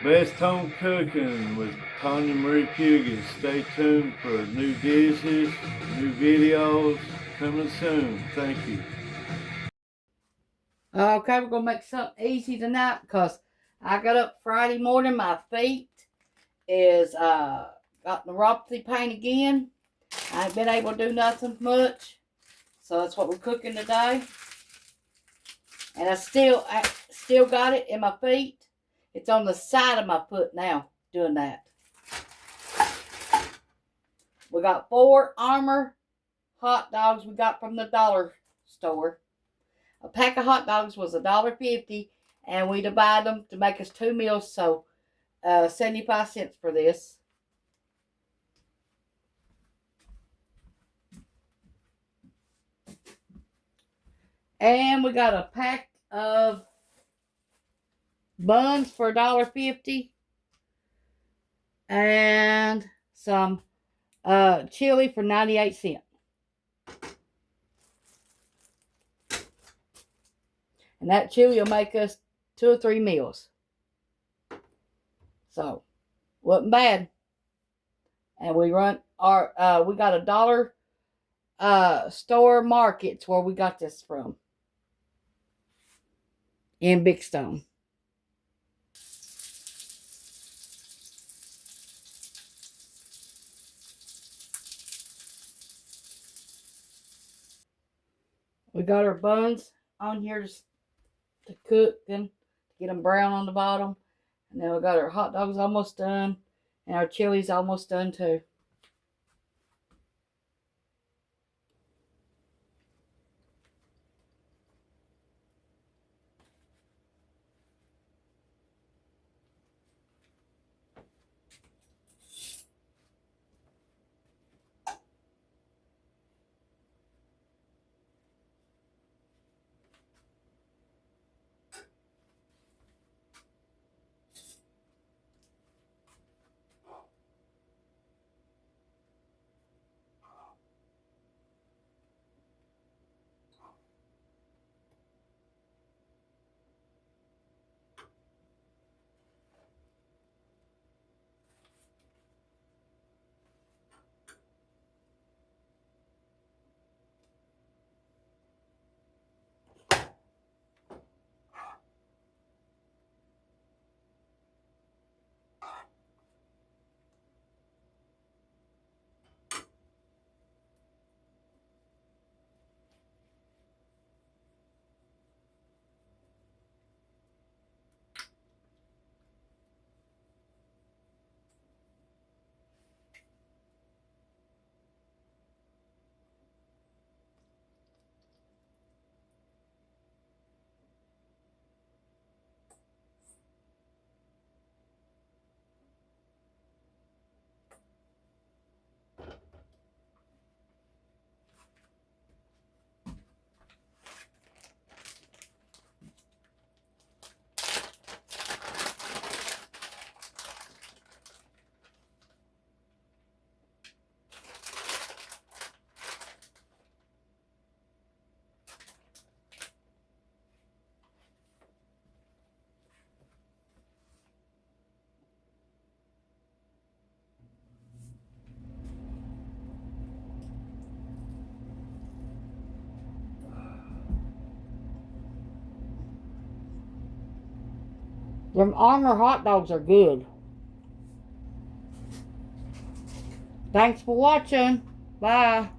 Best Home Cooking with Tawynia M Fugate. Stay tuned for new dishes, new videos coming soon. Thank you. Okay, we're going to make something easy tonight because I got up Friday morning. My feet is got neuropathy pain again. I ain't been able to do nothing much. So that's what we're cooking today. And I still got it in my feet. It's on the side of my foot now doing that. We got 4 Armour hot dogs we got from the dollar store. A pack of hot dogs was $1.50, and we divide them to make us 2 meals, so 75 cents for this. And we got a pack of buns for $1.50, and some chili for 98 cents. And that chili will make us 2 or 3 meals. So, wasn't bad. And we run our, we got a dollar store markets where we got this from. In Big Stone. We got our buns on here to cook and get them brown on the bottom. And then we got our hot dogs almost done. And our chili's almost done too. Them Armour hot dogs are good. Thanks for watching. Bye.